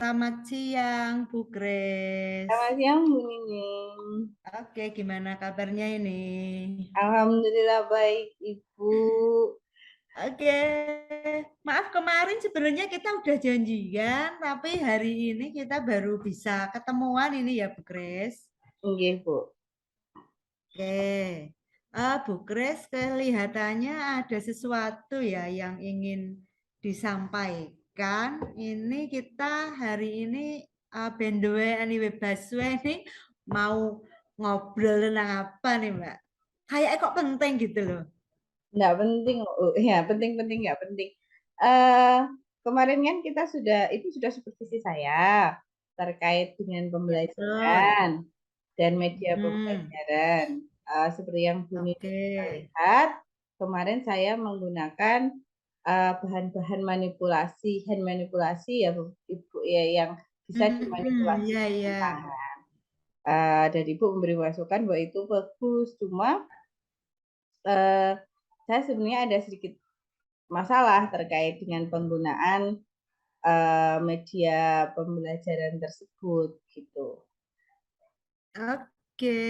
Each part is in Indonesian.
Selamat siang, Bu Grace. Selamat siang, Bu Nining. Oke, gimana kabarnya ini? Alhamdulillah baik, Ibu. Oke, maaf kemarin sebenarnya kita udah janjian, tapi hari ini kita baru bisa ketemuan ini ya, Bu Grace. Nggih, Bu. Oke, Bu Grace kelihatannya ada sesuatu ya yang ingin disampaikan. Ini kita hari ini Bendoe Anyway Baswe ini mau ngobrol tentang apa nih Mbak? Kayak kok penting gitu loh. Nggak penting, ya penting-penting nggak penting. Eh Kemarin kan kita itu sudah supervisi saya terkait dengan Ya betul. pembelajaran dan media Hmm, pembelajaran. Seperti yang Bu Nining oke. bisa lihat, kemarin saya menggunakan bahan-bahan manipulasi, hand manipulasi ya, Ibu ya, yang bisa dimanipulasi Ya dengan ya. tangan. Dan Ibu memberi masukan bahwa itu bagus, cuma uh, saya sebenarnya ada sedikit masalah terkait dengan penggunaan media pembelajaran tersebut gitu. Oke,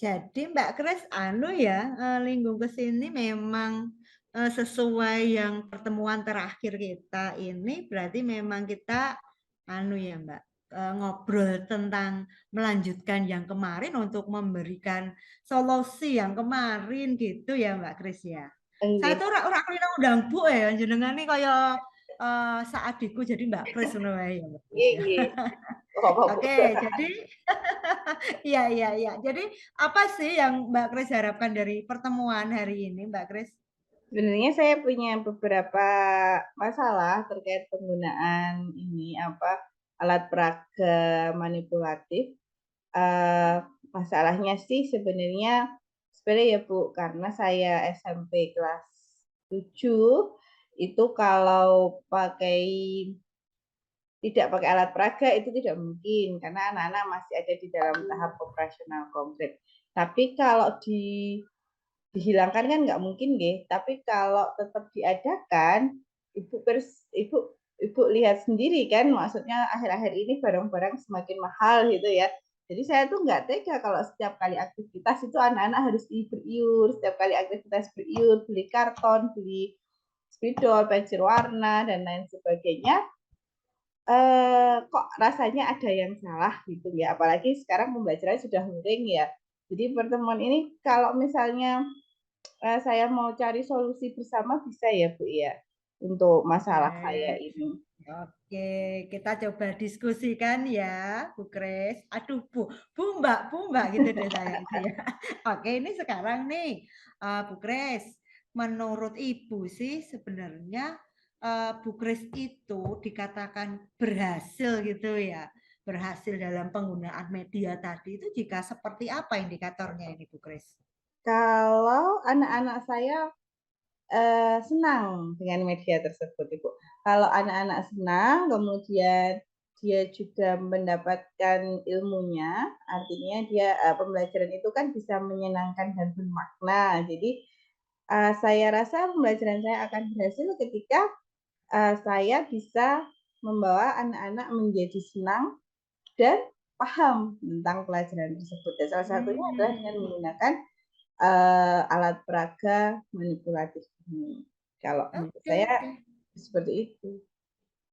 jadi Mbak Kres anu ya, Linggung ke sini memang sesuai yang pertemuan terakhir kita ini berarti memang kita anu ya Mbak, ngobrol tentang melanjutkan yang kemarin untuk memberikan solusi yang kemarin gitu ya Mbak Kris ya. Saya Enggak, tuh ora kulino undang Bu ya jenengan nih kaya saadikku jadi Mbak Kris ngono wae ya Mbak Kris ya. nggih. Bapak-bapak Oke, jadi iya, iya, iya. Jadi apa sih yang Mbak Kris harapkan dari pertemuan hari ini, Mbak Kris? sebenarnya saya punya beberapa masalah terkait penggunaan alat peraga manipulatif. Eh, Masalahnya sih sebenarnya sepele ya Bu, karena saya SMP kelas 7 itu kalau tidak pakai alat peraga itu tidak mungkin karena anak-anak masih ada di dalam tahap operasional konkret. Tapi kalau dihilangkan kan nggak mungkin nggih. Tapi kalau tetap diadakan, ibu pers, ibu ibu lihat sendiri kan, maksudnya akhir-akhir ini barang-barang semakin mahal gitu ya. Jadi saya tuh nggak tega kalau setiap kali aktivitas itu anak-anak harus beriur, setiap kali aktivitas beriur, beli karton, beli spidol, pensil warna dan lain sebagainya. Kok rasanya ada yang salah gitu ya. Apalagi sekarang pembelajaran sudah luring ya. Jadi pertemuan ini kalau misalnya saya mau cari solusi bersama bisa ya Bu ya untuk masalah saya Eh, ini. Oke, kita coba diskusikan ya, Bu Kris. Aduh, Bu Mbak gitu deh saya itu ya. Oke, ini sekarang nih, Bu Kris. Menurut Ibu sih sebenarnya Bu Kris itu dikatakan berhasil gitu ya, berhasil dalam penggunaan media tadi itu jika seperti apa indikatornya ini, Bu Kris? Kalau anak-anak saya senang dengan media tersebut, Ibu. Kalau anak-anak senang, kemudian dia juga mendapatkan ilmunya, artinya pembelajaran itu kan bisa menyenangkan dan bermakna. Jadi saya rasa pembelajaran saya akan berhasil ketika saya bisa membawa anak-anak menjadi senang dan paham tentang pelajaran tersebut. Dan salah satunya adalah dengan Hmm, menggunakan alat peraga manipulatif ini. Kalau menurut oke, saya oke. seperti itu.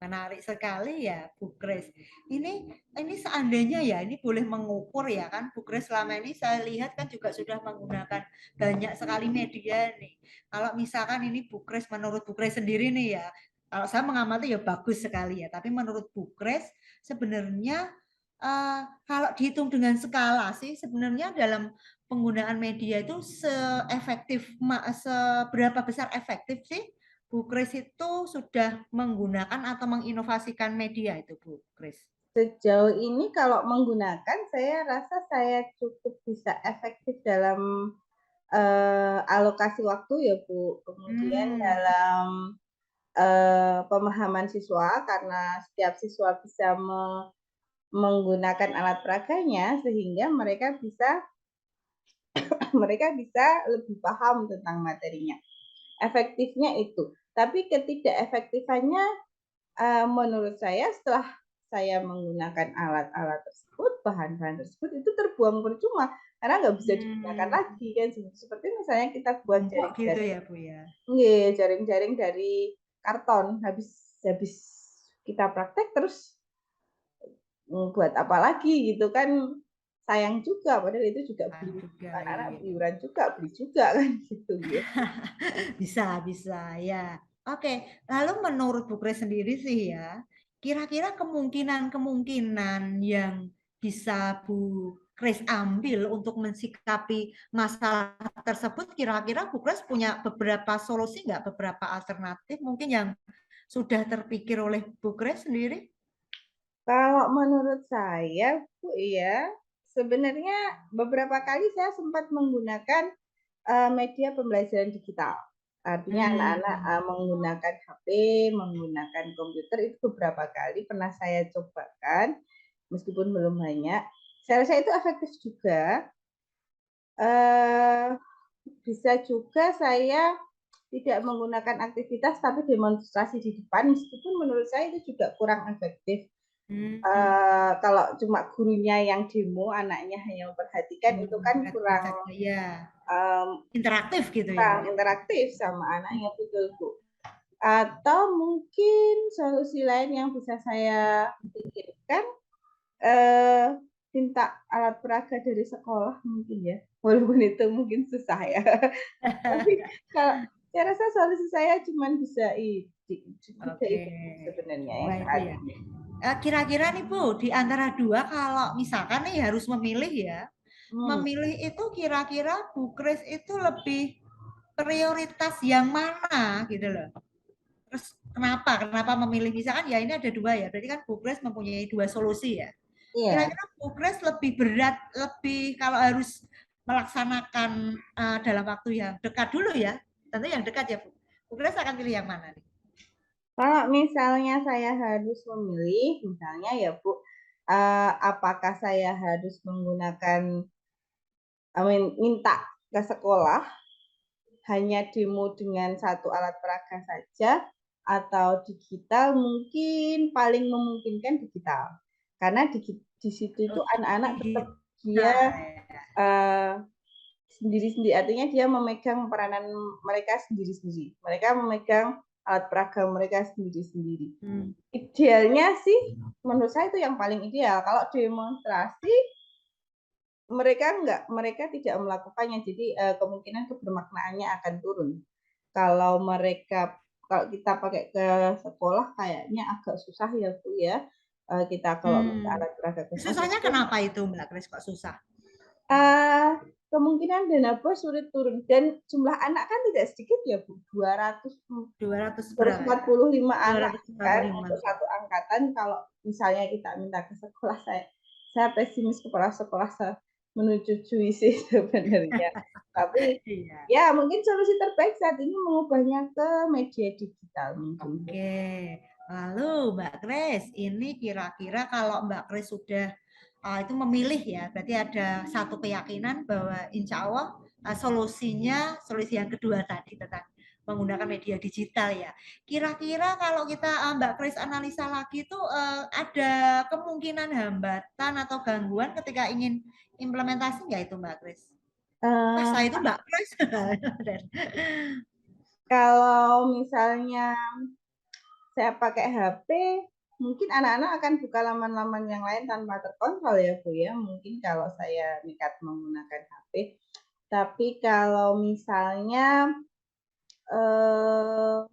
Menarik sekali ya, Bu Grace. Ini seandainya ya, ini boleh mengukur ya kan, Bu Grace selama ini saya lihat kan juga sudah menggunakan banyak sekali media nih. Kalau misalkan ini Bu Grace, menurut Bu Grace sendiri nih ya, kalau saya mengamati ya bagus sekali ya. Tapi menurut Bu Grace sebenarnya kalau dihitung dengan skala sih, sebenarnya dalam penggunaan media itu seberapa besar efektif sih Bu Kris itu sudah menggunakan atau menginovasikan media itu Bu Kris? Sejauh ini kalau menggunakan, saya rasa saya cukup bisa efektif dalam alokasi waktu ya Bu. Kemudian Hmm, dalam pemahaman siswa, karena setiap siswa bisa menggunakan alat peraganya, sehingga mereka bisa lebih paham tentang materinya. Efektifnya itu. Tapi ketidakefektifannya menurut saya setelah saya menggunakan alat-alat tersebut, bahan-bahan tersebut itu terbuang percuma karena nggak bisa digunakan Hmm, lagi kan. Seperti misalnya kita buat numpuk gitu jaring-jaring, ya Bu ya. nggih, jaring-jaring dari karton, habis habis kita praktek terus buat apa lagi gitu kan, sayang juga padahal itu juga Ah, beli juga anak-anak iya. iuran juga, beli juga kan gitu nggih. Bisa ya. Oke, lalu menurut Bu Kres sendiri sih ya, kira-kira kemungkinan-kemungkinan yang bisa Bu Kres ambil untuk mensikapi masalah tersebut, kira-kira Bu Kres punya beberapa solusi nggak, beberapa alternatif mungkin yang sudah terpikir oleh Bu Kres sendiri? Kalau menurut saya, Bu, ya, sebenarnya beberapa kali saya sempat menggunakan, media pembelajaran digital. Artinya anak-anak, Hmm. menggunakan HP, menggunakan komputer itu beberapa kali pernah saya cobakan, meskipun belum banyak. Saya rasa itu efektif juga, eee, bisa juga saya tidak menggunakan aktivitas tapi demonstrasi di depan, meskipun menurut saya itu juga kurang efektif. Hmm. Kalau cuma gurunya yang demo, anaknya hanya memperhatikan itu kan Memperhatikan kurang, saja ya, mmm, interaktif gitu ya. kurang interaktif sama anaknya, betul, Bu. Atau mungkin solusi lain yang bisa saya pikirkan, eee, minta alat peraga dari sekolah mungkin ya, walaupun itu mungkin susah ya. Tapi kalau saya rasa solusi saya cuman bisa tiga Oke, itu sebenarnya yang dua itu saat ya. ini. Kira-kira nih Bu, di antara dua kalau misalkan nih harus memilih ya, Hmm. memilih itu kira-kira Bu Kris itu lebih prioritas yang mana gitu loh. Terus kenapa? Kenapa memilih misalkan ya ini ada dua ya, berarti kan Bu Kris mempunyai dua solusi ya. Iya. Kira-kira Bu Kris lebih berat, lebih kalau harus melaksanakan dalam waktu yang dekat dulu ya, tentu yang dekat ya Bu. Bu Kris akan pilih yang mana nih? Kalau misalnya saya harus memilih, misalnya ya Bu, apakah saya harus menggunakan minta ke sekolah, hanya demo dengan satu alat peraga saja, atau digital mungkin paling memungkinkan digital. Karena di situ itu Oh, anak-anak tetap dia, digital ya. eee, sendiri-sendiri, artinya dia memegang peranan mereka sendiri-sendiri. Mereka memegang alat peraga mereka sendiri-sendiri. Hmm. Idealnya sih menurut saya itu yang paling ideal. Kalau demonstrasi mereka tidak melakukannya. Jadi kemungkinan kebermaknaannya akan turun. Kalau kalau kita pakai ke sekolah kayaknya agak susah ya Bu ya. Kita kalau minta Hmm. alat peraga ke sana Susahnya itu kenapa itu Mbak Kris kok susah? uh, kemungkinan dana bos sulit turun dan jumlah anak kan tidak sedikit ya Bu. 200 berapa ya? 245 anak kan 245. untuk satu angkatan. Kalau misalnya kita minta ke sekolah, saya pesimis kepala sekolah menyetujui sih sebenarnya. Tapi Iya. ya mungkin solusi terbaik saat ini mengubahnya ke media digital mungkin. Oke. Lalu Mbak Kris, ini kira-kira kalau Mbak Kris sudah itu memilih ya, berarti ada satu keyakinan bahwa insya Allah solusi yang kedua tadi tentang menggunakan media digital ya. Kira-kira kalau kita Mbak Kris analisa lagi itu ada kemungkinan hambatan atau gangguan ketika ingin implementasi nggak itu Mbak Kris? Wah, Uh, saya itu Mbak Kris. kalau misalnya saya pakai HP, mungkin anak-anak akan buka laman-laman yang lain tanpa terkontrol ya Bu ya. Mungkin kalau saya nekat menggunakan HP. Tapi kalau misalnya eh,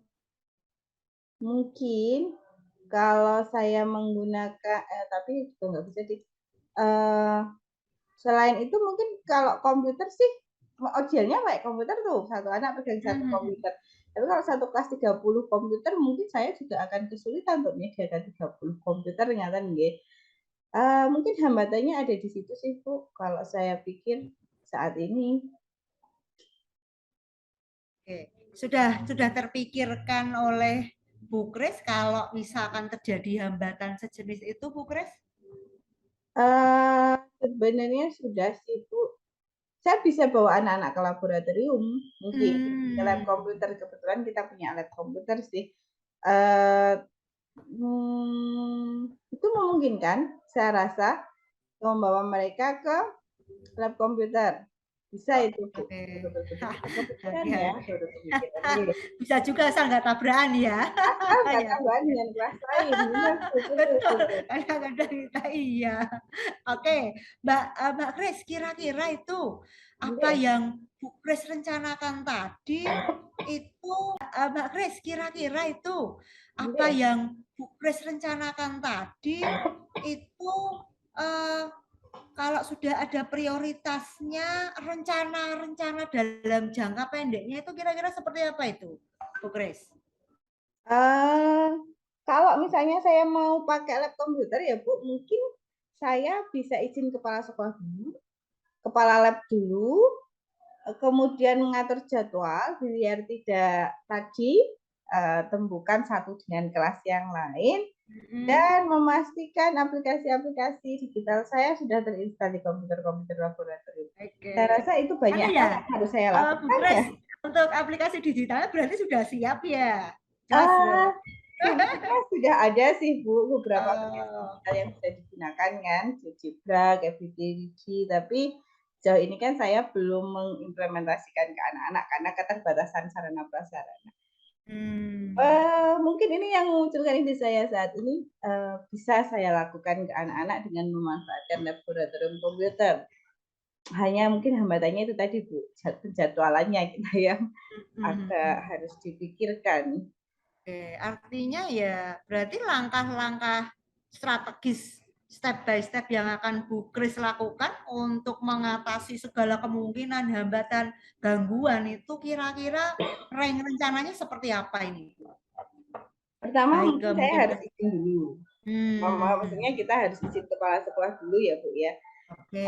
mungkin kalau saya menggunakan, tapi juga nggak bisa di. eh, Selain itu mungkin kalau komputer sih idealnya pakai komputer tuh, satu anak pegang satu komputer. Tapi kalau satu kelas 30 komputer mungkin saya juga akan kesulitan untuk menyediakan 30 komputer ternyata nggih. Mungkin hambatannya ada di situ sih Bu, kalau saya pikir saat ini. Oke. Sudah terpikirkan oleh Bu Kris kalau misalkan terjadi hambatan sejenis itu Bu Kris? Sebenarnya sudah sih Bu. Saya bisa bawa anak-anak ke laboratorium, mungkin ke lab Hmm. komputer, kebetulan kita punya lab komputer sih. Eee Itu memungkinkan, saya rasa, membawa mereka ke lab komputer. Bisa itu, Bu. Oke. Betul-betul bisa kepikiran Oke, ya, oke. baru kepikiran. Iya. Bisa juga asal nggak tabrakan ya. Asal nggak Ya, Bu. tambahan dengan kelas lain, benar, betul, Betul, betul. kadang-kadang kita iya. Oke, Mbak Kris, kira-kira itu apa Oke. yang Bu Kris rencanakan tadi itu, Mbak Kris, kira-kira itu apa Oke. yang Bu Kris rencanakan tadi itu eh, kalau sudah ada prioritasnya, rencana-rencana dalam jangka pendeknya itu kira-kira seperti apa itu, Bu Kris? Eh, kalau misalnya saya mau pakai lab komputer ya Bu, mungkin saya bisa izin kepala sekolah dulu, kepala lab dulu, kemudian mengatur jadwal biar tidak tadi tembukan satu dengan kelas yang lain, Hmm. dan memastikan aplikasi-aplikasi digital saya sudah terinstal di komputer-komputer laboratorium. Oke. Saya rasa itu banyak Anu hal ya, yang harus saya Bu lakukan Kris, ya. untuk aplikasi digitalnya berarti sudah siap ya? Jelas Eh, loh. Sebenarnya sudah ada sih Bu beberapa aplikasi Oh, digital yang bisa digunakan kan, Jibra, FBTDG, tapi sejauh ini kan saya belum mengimplementasikan ke anak-anak karena keterbatasan sarana prasarana. hmm. Mungkin ini yang memunculkan ide saya saat ini, bisa saya lakukan ke anak-anak dengan memanfaatkan laboratorium komputer. Hanya mungkin hambatannya itu tadi Bu, penjadwalannya kita yang agak Hmm. harus dipikirkan. Oke, artinya ya berarti langkah-langkah strategis step by step yang akan Bu Kris lakukan untuk mengatasi segala kemungkinan hambatan gangguan itu kira-kira rencananya seperti apa ini? Pertama Baik ke mungkin saya mungkin ke harus izin dulu. Maksudnya hmm. kita harus izin kepala sekolah dulu ya Bu ya. Oke.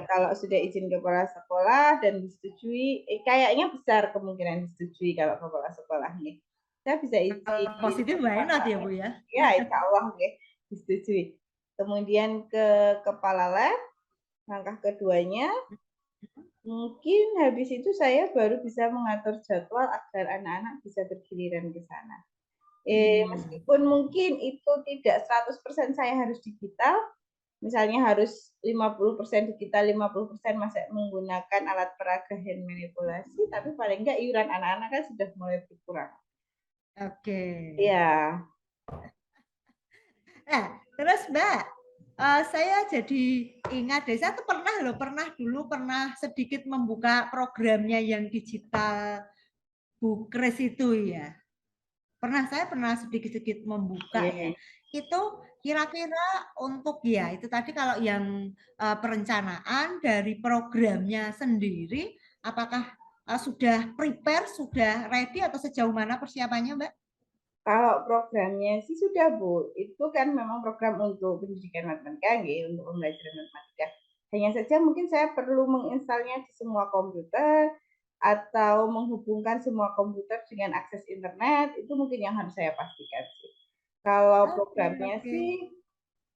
Kalau sudah izin kepala sekolah dan disetujui, kayaknya besar kemungkinan disetujui kalau kepala sekolahnya. Saya bisa izin Kalau positif why not ya Bu ya? ya insya Allah ya, disetujui. Kemudian ke kepala lab, langkah keduanya, mungkin habis itu saya baru bisa mengatur jadwal agar anak-anak bisa bergiliran ke sana. Hmm. Meskipun mungkin itu tidak 100% saya harus digital, misalnya harus 50% digital, 50% masih menggunakan alat peraga hand manipulasi, tapi paling enggak iuran anak-anak kan sudah mulai berkurang. Oke. Iya. Nah, terus Mbak, saya jadi ingat deh, saya tuh pernah dulu pernah sedikit membuka programnya yang digital Bu Kris itu ya. Saya pernah sedikit-sedikit membuka ya. Iya. Itu kira-kira untuk ya itu tadi kalau yang perencanaan dari programnya sendiri, apakah sudah prepare, sudah ready atau sejauh mana persiapannya, Mbak? Kalau programnya sih sudah Bu, itu kan memang program untuk pendidikan matematika, untuk pembelajaran matematika. Hanya saja mungkin saya perlu menginstalnya di semua komputer atau menghubungkan semua komputer dengan akses internet, itu mungkin yang harus saya pastikan sih. Kalau Oke, programnya oke. sih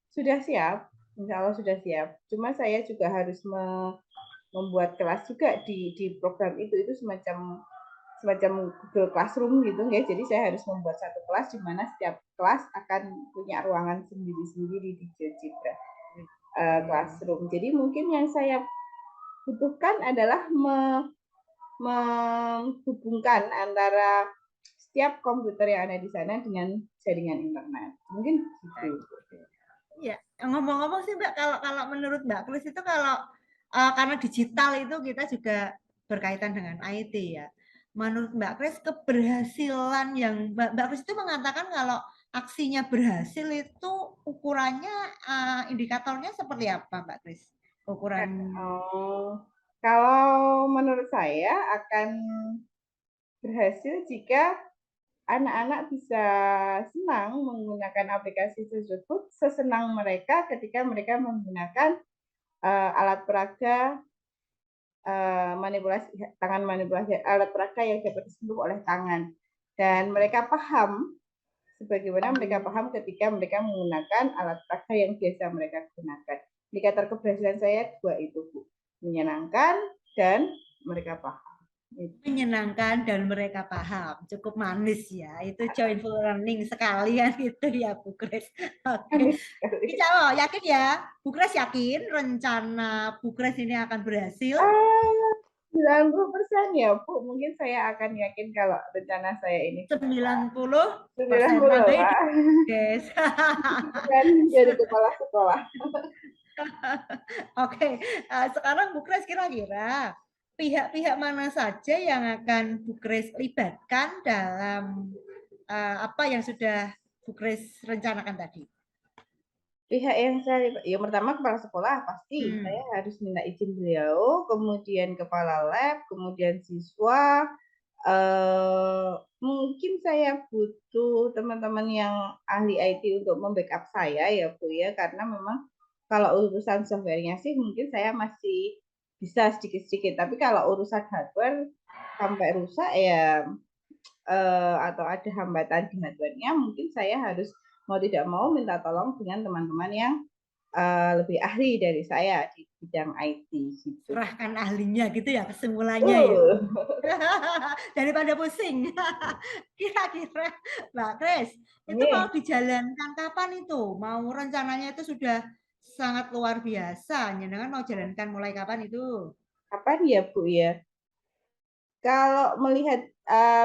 sudah siap, insya Allah sudah siap. Cuma saya juga harus membuat kelas juga di program itu semacam semacam Google Classroom gitu ya. Jadi saya harus membuat satu kelas di mana setiap kelas akan punya ruangan sendiri-sendiri di GeoGebra Oke. Classroom. Jadi mungkin yang saya butuhkan adalah menghubungkan antara setiap komputer yang ada di sana dengan jaringan internet. Mungkin gitu. Ya, ngomong-ngomong sih Mbak, kalau kalau menurut Mbak Kris itu kalau karena digital itu kita juga berkaitan dengan IT ya. Menurut Mbak Kris keberhasilan yang Mbak Kris itu mengatakan kalau aksinya berhasil itu ukurannya indikatornya seperti apa Mbak Kris? Ukuran Oh, kalau menurut saya akan berhasil jika anak-anak bisa senang menggunakan aplikasi tersebut sesenang mereka ketika mereka menggunakan alat peraga manipulasi tangan, manipulasi alat peraga yang dapat disentuh oleh tangan, dan mereka paham sebagaimana mereka paham ketika mereka menggunakan alat peraga yang biasa mereka gunakan. Indikator keberhasilan saya dua itu Bu, menyenangkan dan mereka paham. Gitu. menyenangkan dan mereka paham. Cukup manis ya. Itu joyful learning sekalian itu ya Bu Grace. Oke. Manis sekali. Insya Allah yakin ya. Bu Grace yakin rencana Bu Grace ini akan berhasil? 90% ya, Bu. Mungkin saya akan yakin kalau rencana saya ini bisa. 90% 90, tambahin Pak. guys. Kan jadi kepala sekolah. Oke, sekarang Bu Grace kira-kira pihak-pihak mana saja yang akan Bu Grace libatkan dalam apa yang sudah Bu Grace rencanakan tadi? Pihak yang yang pertama kepala sekolah pasti saya harus minta izin beliau, kemudian kepala lab, kemudian siswa. Mungkin saya butuh teman-teman yang ahli IT untuk membackup saya ya Bu ya, karena memang kalau urusan softwarenya sih mungkin saya masih bisa sedikit-sedikit, tapi kalau urusan hardware sampai rusak ya atau ada hambatan di hardware-nya, mungkin saya harus mau tidak mau minta tolong dengan teman-teman yang lebih ahli dari saya di bidang IT gitu. Serahkan ahlinya gitu ya kesimpulannya ya. Daripada pusing. Kira-kira Mbak Grace, itu mau dijalankan kapan itu? Mau rencananya itu sudah sangat luar biasa. Jangan mau jalankan mulai kapan itu? Kapan ya Bu ya? Kalau melihat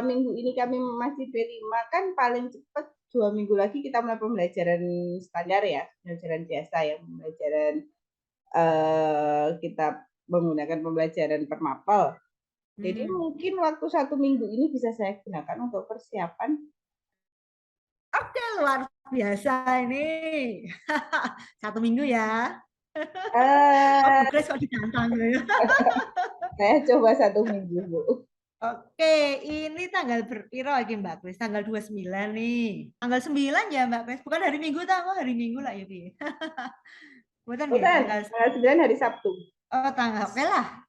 minggu ini kami masih B5 kan paling cepat 2 minggu lagi kita mulai pembelajaran standar ya, pembelajaran biasa ya, pembelajaran kita menggunakan pembelajaran per mapel. Jadi mungkin waktu 1 minggu ini bisa saya gunakan untuk persiapan. Oke, luar biasa ini. 1 minggu ya. Oh, Bu Grace kok ditantang ya. Saya coba 1 minggu, Bu. Oke, ini tanggal berpiro lagi Mbak Grace? Tanggal 29 nih. Tanggal 9 ya Mbak Grace? Bukan hari Minggu tanggal hari Minggu lah ya, Bi. Bukan ya, Bukan, tanggal tanggal 9 hari Sabtu. Oh, tanggal. Oke lah.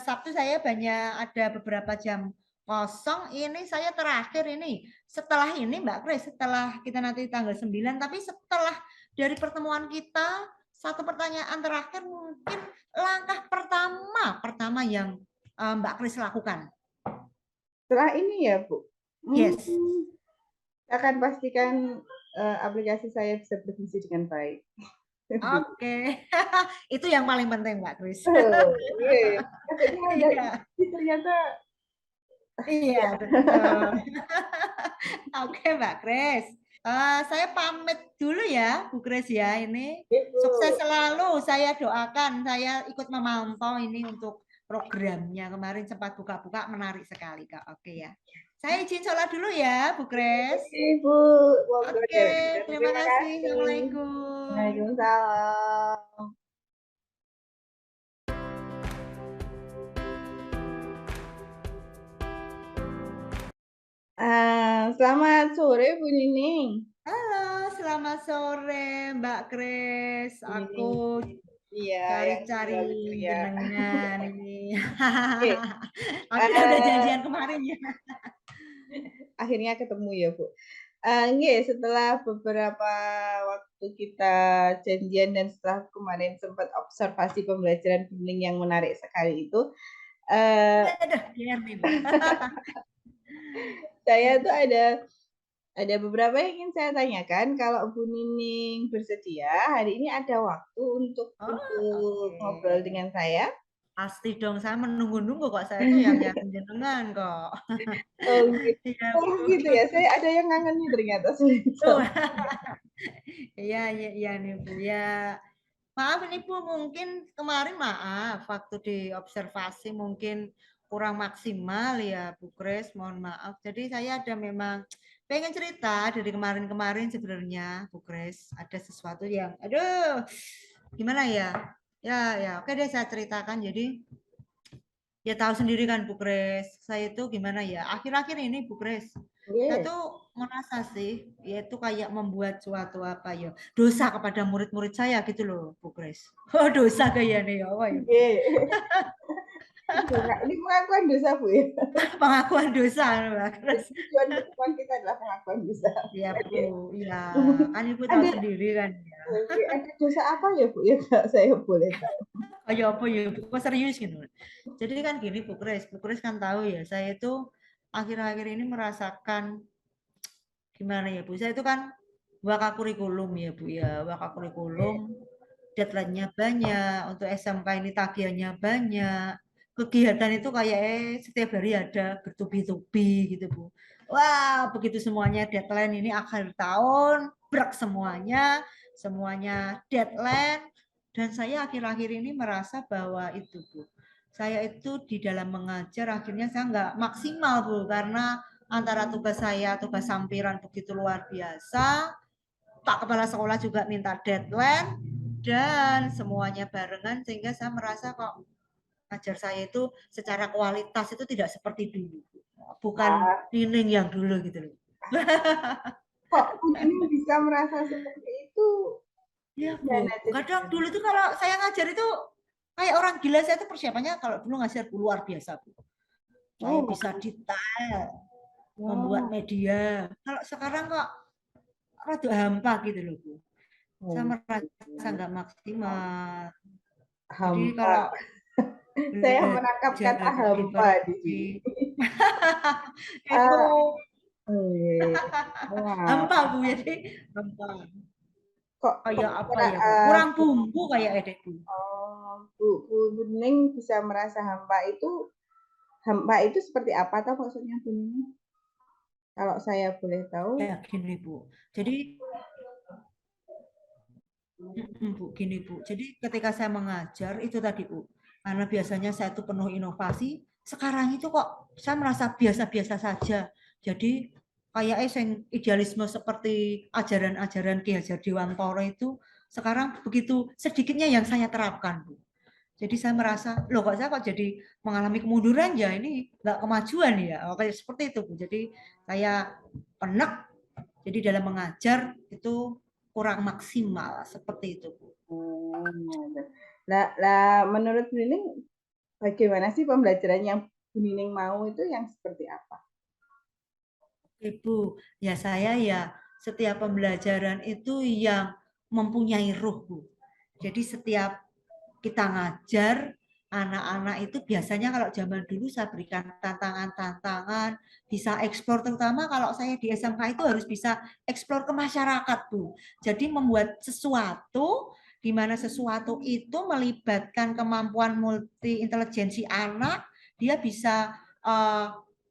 Sabtu saya banyak ada beberapa jam kosong. Ini saya terakhir ini. Setelah ini Mbak Grace, setelah kita nanti tanggal 9, tapi setelah dari pertemuan kita, satu pertanyaan terakhir mungkin langkah pertama yang Mbak Grace lakukan. Setelah ini ya, Bu. Yes. Akan pastikan aplikasi saya bisa berfungsi dengan baik. Oke, itu yang paling penting Mbak Grace. Ternyata iya, betul. Oke Mbak Grace. Saya pamit dulu ya Bu Grace ya ini. Sukses selalu, saya doakan. Saya ikut memantau ini untuk programnya. Kemarin sempat buka-buka, menarik sekali Kak. Oke ya. Saya izin sholat dulu ya Bu Grace. Ibu, Oke, terima kasih. Assalamualaikum. Waalaikumsalam. Selamat sore Bu Nining. Halo, selamat sore Mbak Grace. Aku cari-cari jenengan ini. Kita udah janjian kemarin ya. Akhirnya ketemu ya Bu. Setelah beberapa waktu kita janjian dan setelah kemarin sempat observasi pembelajaran bimbing yang menarik sekali itu, saya tuh ada beberapa yang ingin saya tanyakan. Kalau Bu Nining bersedia, hari ini ada waktu untuk ngobrol dengan saya? Pasti dong, saya menunggu-nunggu kok. Saya tuh yang jenengan kok. Oh gitu. Gitu ya, saya ada yang ngangenin ternyata. Iya nih Bu ya. Maaf ini Bu, mungkin kemarin waktu di observasi mungkin kurang maksimal ya Bu Grace, mohon maaf. Jadi saya ada memang pengen cerita dari kemarin-kemarin sebenarnya Bu Grace, ada sesuatu yang aduh gimana ya? Ya, oke deh saya ceritakan. Jadi ya tahu sendiri kan Bu Grace, saya itu gimana ya? Akhir-akhir ini Bu Grace, saya tuh merasa sih, yaitu kayak membuat suatu apa ya, dosa kepada murid-murid saya gitu loh, Bu Grace. Oh dosa kayaknya ya, apa ya? Ini pengakuan dosa Bu ya? Pengakuan dosa, Mbak Grace. Tujuan pertemuan kita adalah pengakuan dosa. Iya Bu, ya kan Ibu tahu sendiri kan ya. Ada dosa apa ya Bu ya, kalau saya boleh tahu? kayak apa ya Bu? Kok serius gitu. Jadi kan gini Bu Kris kan tahu ya, saya itu akhir-akhir ini merasakan gimana ya Bu, saya itu kan waka kurikulum ya Bu ya, waka kurikulum, deadline-nya banyak, untuk SMK ini tagihannya banyak, kegiatan itu kayak setiap hari ada bertubi-tubi gitu Bu. Wah, begitu semuanya deadline ini akhir tahun, brak semuanya, semuanya deadline, dan saya akhir-akhir ini merasa bahwa itu Bu, saya itu di dalam mengajar akhirnya saya nggak maksimal Bu, karena antara tugas saya, tugas sampiran begitu luar biasa, Pak Kepala Sekolah juga minta deadline, dan semuanya barengan sehingga saya merasa kok ajar saya itu secara kualitas itu tidak seperti dulu. Bukan Ah, Nining yang dulu gitu loh. kok ini bisa merasa seperti itu? Ya Bu, Gimana kadang ceritanya? dulu tuh kalau saya ngajar itu kayak orang gila, saya itu persiapannya kalau dulu ngajar luar biasa Bu. Saya Oh, bisa detail, membuat oh, media. Kalau sekarang kok rada hampa gitu loh Bu. Saya oh, merasa nggak maksimal. Jadi hampa. kalau Saya menangkap kata belajar di hampa di versi sini. itu Ah, oke. Wah, hampa Bu, jadi hampa. kok Kayak apa kira, ya Bu? Kurang bumbu kayak edekku. Bu Bening bisa merasa hampa itu seperti apa tahu maksudnya Bu Bening? Kalau saya boleh tahu. Kayak gini Bu. Jadi Bu, gini Bu. Jadi ketika saya mengajar itu tadi Bu, karena biasanya saya itu penuh inovasi, sekarang itu kok saya merasa biasa-biasa saja. Jadi kayak idealisme seperti ajaran-ajaran Ki Hajar Dewantara itu sekarang begitu sedikitnya yang saya terapkan Bu. Jadi saya merasa, loh kok saya kok jadi mengalami kemunduran ya, ini nggak kemajuan ya. Oh, kayak seperti itu Bu. Jadi saya penek, jadi dalam mengajar itu kurang maksimal seperti itu Bu. Lah, menurut Bu Nining, bagaimana sih pembelajaran yang Bu Nining mau itu yang seperti apa? Ibu, ya saya ya setiap pembelajaran itu yang mempunyai ruh Bu. Jadi setiap kita ngajar anak-anak itu biasanya kalau zaman dulu saya berikan tantangan-tantangan, bisa eksplor, terutama kalau saya di SMK itu harus bisa eksplor ke masyarakat Bu. Jadi membuat sesuatu di mana sesuatu itu melibatkan kemampuan multi intelijensi anak, dia bisa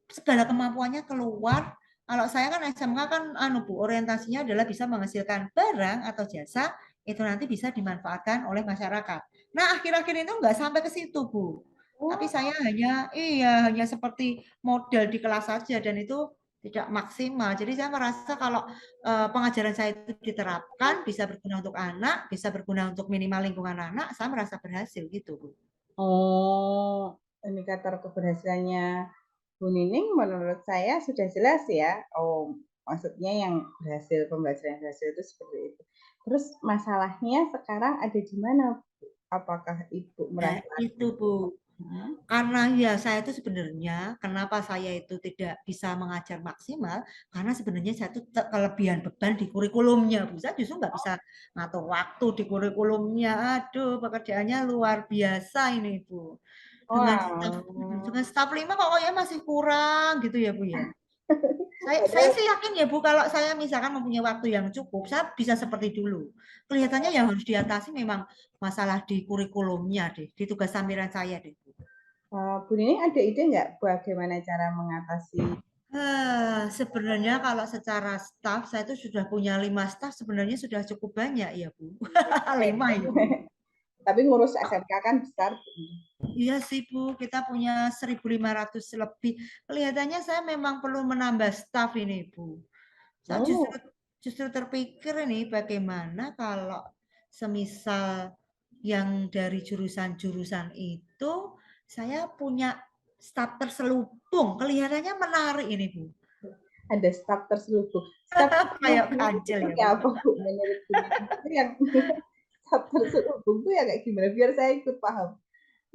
segala kemampuannya keluar. Kalau saya kan SMK kan Bu, orientasinya adalah bisa menghasilkan barang atau jasa itu nanti bisa dimanfaatkan oleh masyarakat. Nah, akhir-akhir itu nggak sampai ke situ, Bu. Tapi Oh, saya hanya seperti model di kelas saja dan itu tidak maksimal. Jadi saya merasa kalau pengajaran saya itu diterapkan, bisa berguna untuk anak, bisa berguna untuk minimal lingkungan anak, saya merasa berhasil gitu, Bu. oh, indikator keberhasilannya Bu Nining menurut saya sudah jelas ya. Oh, maksudnya yang berhasil, pembelajaran berhasil itu seperti itu. Terus masalahnya sekarang ada di mana? Apakah Ibu Nah, merasa itu, Bu. Karena ya saya itu sebenarnya kenapa saya itu tidak bisa mengajar maksimal, karena sebenarnya saya itu kelebihan beban di kurikulumnya, Bu. Saya justru nggak bisa ngatur waktu di kurikulumnya. Aduh, pekerjaannya luar biasa ini, Bu. Dengan wah, dengan staf 5 kok kayaknya masih kurang gitu ya, Bu ya. Saya padahal sih yakin ya Bu, kalau saya misalkan mempunyai waktu yang cukup, saya bisa seperti dulu. Kelihatannya yang harus diatasi memang masalah di kurikulumnya deh, di tugas sampiran saya deh. Bu Nining ada ide nggak bagaimana cara mengatasi? Sebenarnya kalau secara staf, saya itu sudah punya 5 staf, sebenarnya sudah cukup banyak ya Bu. 5 ya. Tapi ngurus SMK kan besar. Iya sih Bu, kita punya 1.500 lebih. Kelihatannya saya memang perlu menambah staf ini Bu. Saya justru Oh, justru terpikir ini bagaimana kalau semisal yang dari jurusan-jurusan itu saya punya staf terselubung. Kelihatannya menarik ini Bu. ada staf terselubung. Staf Kayak terselubung itu kancil ya seperti Bu. apa Bu menurut Bu Nining? Itu yang staf terselubung itu ya kayak gimana? Biar saya ikut paham.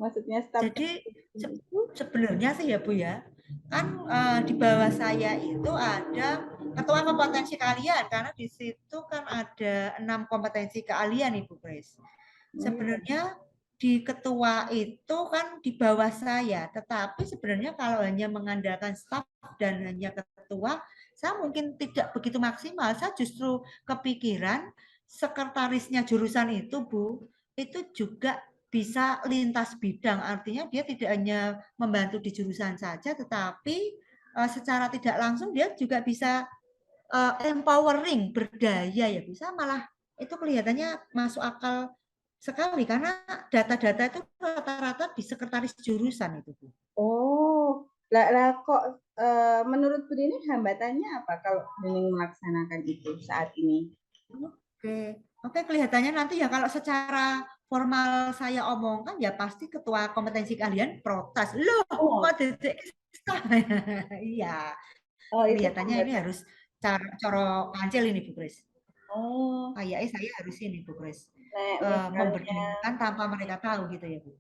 Maksudnya staf Jadi terselubung itu sebenarnya sih ya Bu ya, kan di bawah saya itu ada ketua kompetensi keahlian, karena di situ kan ada 6 kompetensi keahlian Ibu Grace. oh, iya. Sebenarnya di ketua itu kan di bawah saya, tetapi sebenarnya kalau hanya mengandalkan staf dan hanya ketua, saya mungkin tidak begitu maksimal. Saya justru kepikiran sekretarisnya jurusan itu, Bu, itu juga bisa lintas bidang. Artinya dia tidak hanya membantu di jurusan saja, tetapi secara tidak langsung dia juga bisa empowering, berdaya ya, bisa malah itu kelihatannya masuk akal sekali karena data-data itu rata-rata di sekretaris jurusan itu, Bu. Oh, lah kok menurut Bu Nining hambatannya apa kalau Bu Nining melaksanakan itu saat ini? Oke, oke kelihatannya nanti ya kalau secara formal saya omongkan ya pasti ketua kompetensi kalian protes. Loh, Oh, kok dedek iya, oh itu kelihatannya ini hambatan. harus cara coro kancil ini Bu Kris. Oh, Kayaknya saya harus ini Bu Kris. nah misalnya Memberdayangkan tanpa mereka tahu gitu ya Bu.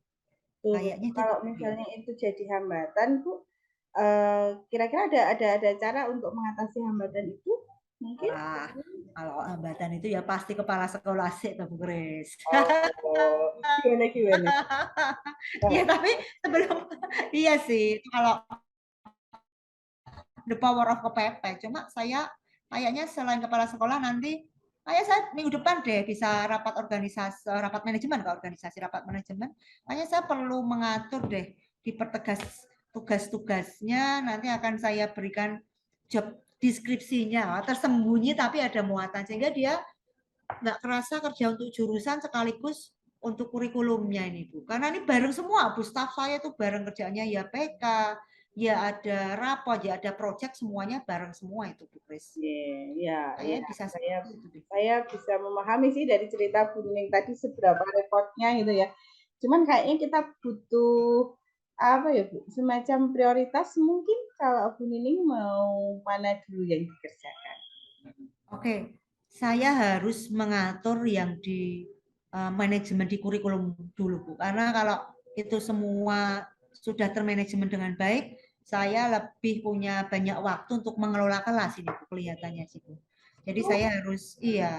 tuh, Kayaknya itu kalau benar ya. misalnya itu jadi hambatan, Bu, kira-kira ada cara untuk mengatasi hambatan itu? Mungkin? Wah, kalau hambatan itu ya pasti kepala sekolah sih tuh Bu Kris. Oh, gimana gimana? Iya Kalau tapi sebelum iya sih kalau the power of kepepet. Cuma saya kayaknya selain kepala sekolah nanti kayak saya minggu depan deh bisa rapat organisasi, rapat manajemen ke organisasi rapat manajemen. Kayaknya saya perlu mengatur deh dipertegas tugas-tugasnya. Nanti akan saya berikan job deskripsinya tersembunyi tapi ada muatan sehingga dia nggak kerasa kerja untuk jurusan sekaligus untuk kurikulumnya ini Bu. Karena ini bareng semua Bu, staff saya tuh bareng kerjanya ya PK, ya ada rapor, ya ada project semuanya bareng semua itu Bu Kris. ya, Kayaknya ya, bisa saya seperti itu deh. saya bisa memahami sih dari cerita Bu Nining tadi seberapa repotnya gitu ya. Cuman kayaknya kita butuh apa ya Bu, semacam prioritas mungkin kalau Bu Nining mau mana dulu yang dikerjakan. Oke, saya harus mengatur yang di manajemen di kurikulum dulu Bu. Karena kalau itu semua sudah termanajemen dengan baik, saya lebih punya banyak waktu untuk mengelola kelas ini Bu, kelihatannya sih Bu. Jadi saya Oh,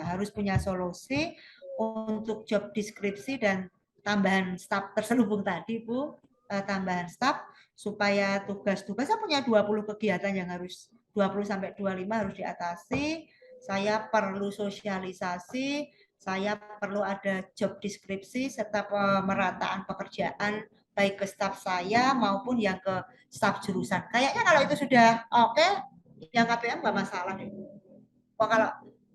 harus punya solusi untuk job deskripsi dan tambahan staf terselubung tadi Bu, tambahan staf supaya tugas-tugas saya punya 20 kegiatan yang harus 20 sampai 25 harus diatasi. Saya perlu sosialisasi, saya perlu ada job deskripsi serta pemerataan pekerjaan baik ke staf saya maupun yang ke staf jurusan. Kayaknya kalau itu sudah oke, yang KPM nggak masalah deh. Oh, kalau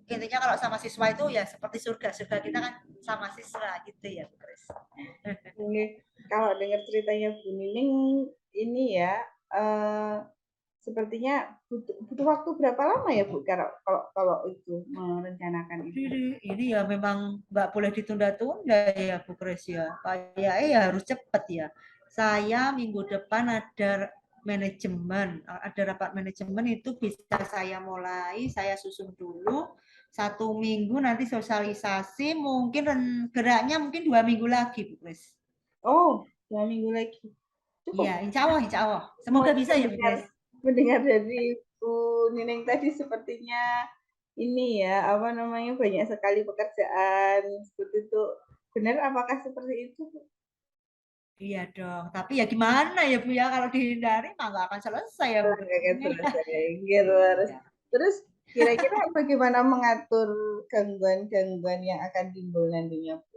intinya kalau sama siswa itu ya seperti surga, surga kita kan sama siswa gitu ya, Chris. ini kalau dengar ceritanya Bu Nining ini ya eh, sepertinya butuh waktu berapa lama ya Bu kalau kalau kalau itu merencanakan itu? Ini ya memang nggak boleh ditunda-tunda ya Bu Kres ya. Kayaknya ya harus cepat ya. Saya minggu depan ada manajemen, ada rapat manajemen itu bisa saya mulai, saya susun dulu. 1 minggu nanti sosialisasi, mungkin geraknya mungkin 2 minggu lagi Bu Kres. Oh, 2 minggu lagi. Iya, Cukup. insya Allah, insya Allah. Oh, Semoga bisa ya Bu mendengar Kres. mendengar dari Bu Nining tadi sepertinya ini ya, apa namanya, banyak sekali pekerjaan seperti itu. Benar apakah seperti itu, Bu? Iya dong, tapi ya gimana ya Bu ya, kalau dihindari mah nggak akan selesai ya Bu Oh, Kres. nggak akan selesai, gitu. Terus kira-kira bagaimana mengatur gangguan-gangguan yang akan timbul nantinya, Bu?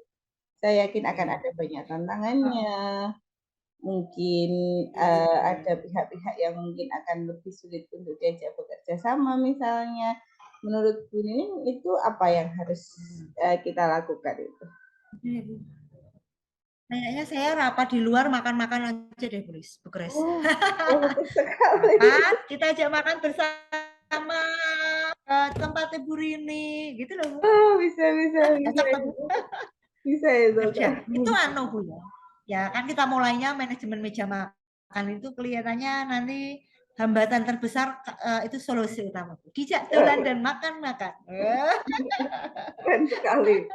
Saya yakin akan Iya. ada banyak tantangannya, mungkin ada pihak-pihak yang mungkin akan lebih sulit untuk diajak bekerja sama misalnya. Menurut Bu Nining itu apa yang harus kita lakukan itu? Kayaknya saya rapat di luar makan-makan aja deh, Bu Kres. Oh, oh betul sekali. Rapat, kita ajak makan bersama tempat Ibu Rini, gitu loh Bu. Oh, bisa bisa bisa Cocok tuh Bu. bisa itu. Kerja. Itu anu Bu ya. Ya kan kita mulainya manajemen meja makan itu kelihatannya nanti hambatan terbesar itu solusi utama Bu. Dijak dolan dan makan-makan. Keren sekali.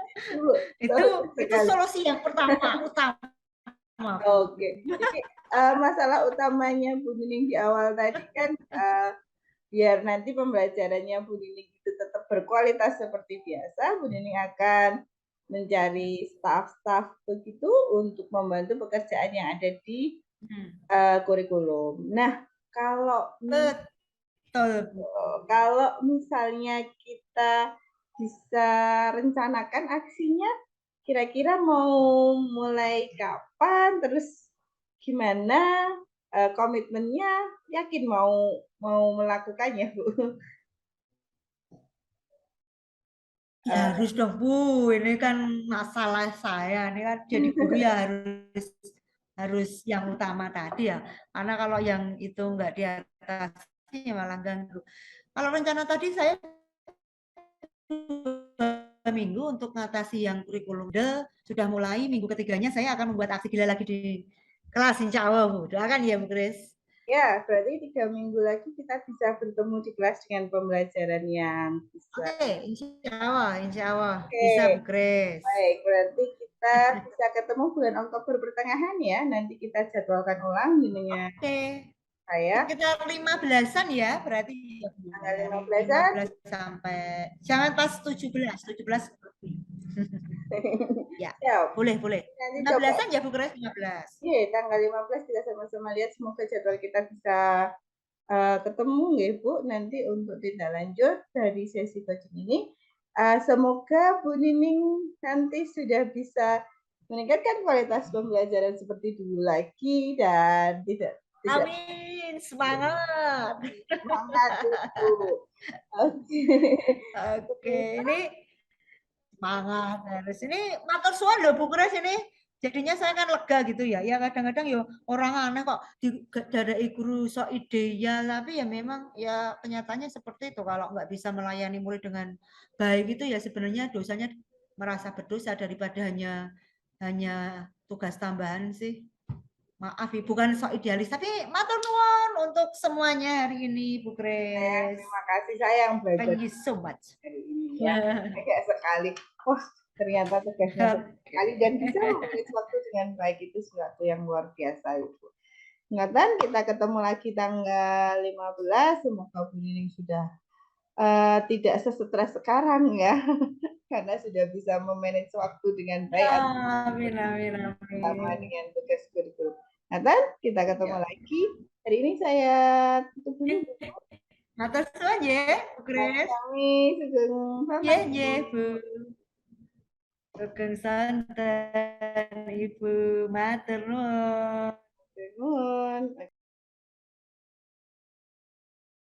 Itu Bagus itu sekali. solusi yang pertama utama Bu. Oke. Jadi masalah utamanya Bu Nining di awal tadi kan biar nanti pembelajarannya Bu Nining itu tetap berkualitas seperti biasa, Bu Nining akan mencari staf-staf begitu untuk membantu pekerjaan yang ada di Hmm. kurikulum. Nah, Betul, Bu. kalau misalnya kita bisa rencanakan aksinya, kira-kira mau mulai kapan, terus gimana komitmennya, yakin mau melakukannya, Bu? Ya harus dong, Bu. Ini kan masalah saya. Ini kan jadi guru ya harus harus yang utama tadi ya. Karena kalau yang itu nggak diatasi ya malah ganggu. Kalau rencana tadi saya 2 minggu untuk ngatasi yang kurikulum sudah mulai. Minggu ketiganya saya akan membuat aksi gila lagi di kelas, insya Allah, Bu. Doakan ya, Bu Kris. Ya, berarti 3 minggu lagi kita bisa bertemu di kelas dengan pembelajaran yang bisa. Oke, insya Allah Oke, bisa, Bu Kris. baik. Berarti kita bisa ketemu bulan Oktober pertengahan ya. Nanti kita jadwalkan ulang dengan Oke. saya. Sekitar 15-an ya, berarti Tanggal dari 15-an. 15 sampai jangan pas 17, 17 lebih. Ya, Siap. boleh, boleh. Nanti coba. 15-an ya Bu Kres, 15. Iya, tanggal 15 kita sama-sama lihat, semoga jadwal kita bisa ketemu ya Bu nanti untuk tindak lanjut dari sesi coaching ini. Semoga Bu Nining nanti sudah bisa meningkatkan kualitas pembelajaran seperti dulu lagi dan tidak Amin, semangat. semangat Bu. Oke. Oke, ini semangat harus. Ini matur suwun loh Bu Kres ini. Jadinya saya kan lega gitu ya. Ya kadang-kadang ya orang aneh kok dari guru sok ideal, tapi ya memang ya kenyataannya seperti itu. Kalau nggak bisa melayani murid dengan baik itu ya sebenarnya dosanya merasa berdosa daripada hanya hanya tugas tambahan sih. Maaf ya, bukan sok idealis, tapi matur nuwun untuk semuanya hari ini, Bu Grace. Terima kasih, saya yang belajar Thank you so much. hari ini ya. Kayak sekali, oh ternyata tugasnya sekali dan bisa memanage waktu dengan baik, itu sesuatu yang luar biasa itu. Ingatan kita ketemu lagi tanggal 15, semoga Bu Nining sudah tidak sesetres sekarang ya, karena sudah bisa memanage waktu dengan baik. Amin, amin, Sama amin. dengan tugas kurikulum. Nathan, kita ketemu lagi. Hari ini saya tutup dulu. Matur suwun ya, Bu Grace. Kami sugeng Ye, ye, Bu. Sugeng santen, Ibu. Matur nuwun. nuwun.